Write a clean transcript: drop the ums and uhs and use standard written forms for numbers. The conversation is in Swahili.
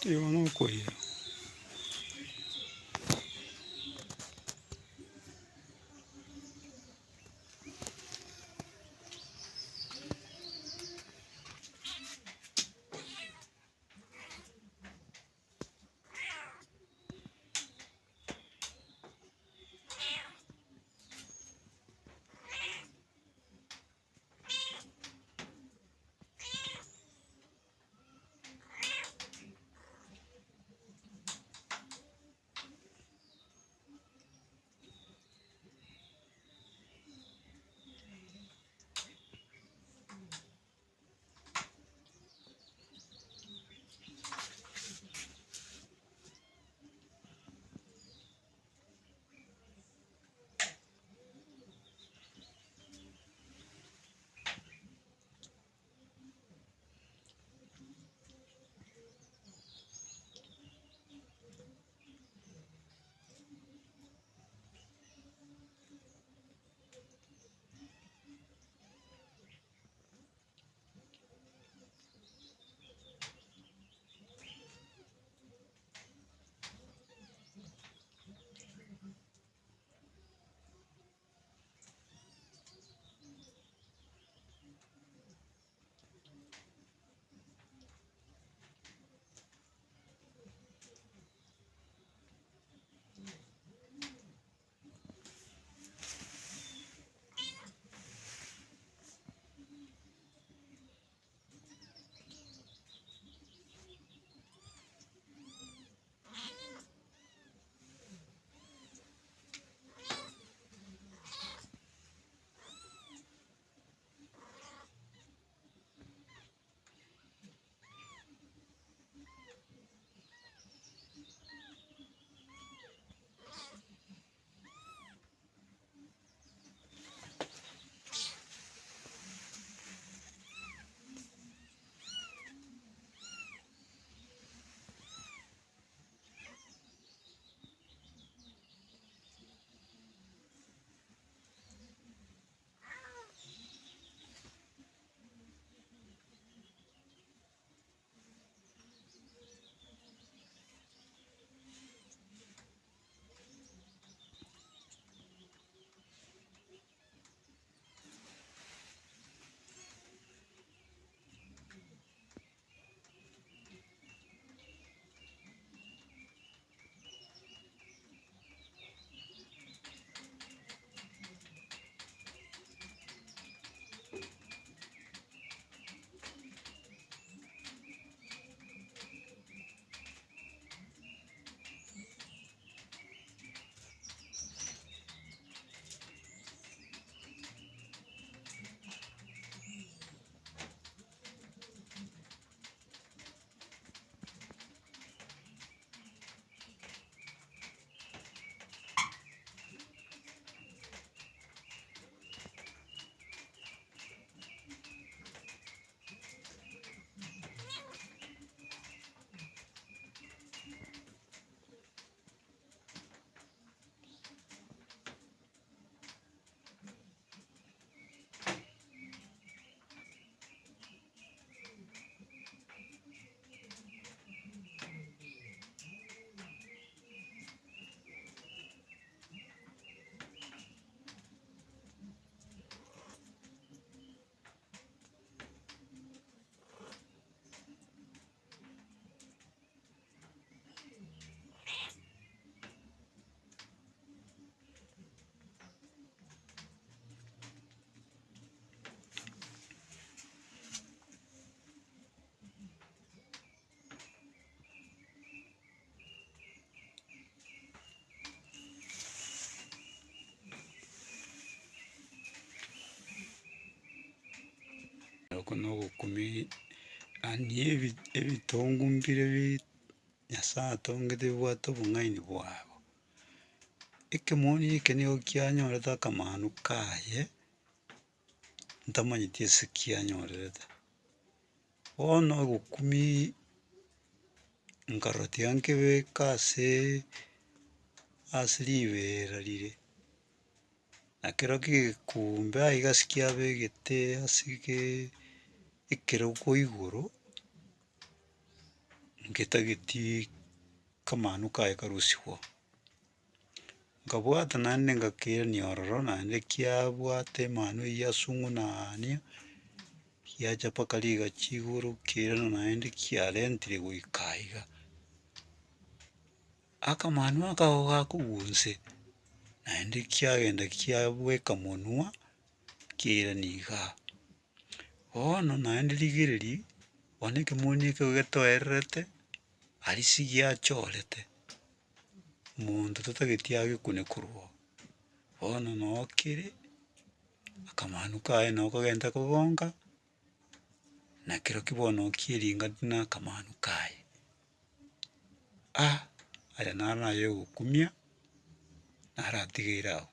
Igo nokoira. Kono ogokumi ani ebitongo mbire Nyasaye atongete bibwate obong'aini bwabo. Ekemoni eke nigo kianyorete akamanu kaye, ntamanyeti ase kianyorerete. Bono ogokumi nkarora tiga nkebeka ase ribera rire, nakero kigekumbe iga ase kiabegete ase ekeroko igoro, ngetagetie kamanu kaye karusiwa nkabwata naende ngakirania ororo naende kiabwata emanu eyio ase ong'unania kiachapa rigachi igoro kirana naende kiarentire goika iga. Akamanu aka igo gakogunse naende kiagenda kiabweka monwa kiarania iga. Bono naende rigireria bono ekemoni ekio getoererete aria si giachorete monto totageti agekune korwa oo. Bono noo kere akamanu kaye noo okogenta kogonka nakero ki bono okiering'anti na akamanu kaye. Aya naro naye ogokumia naratigeire abwo.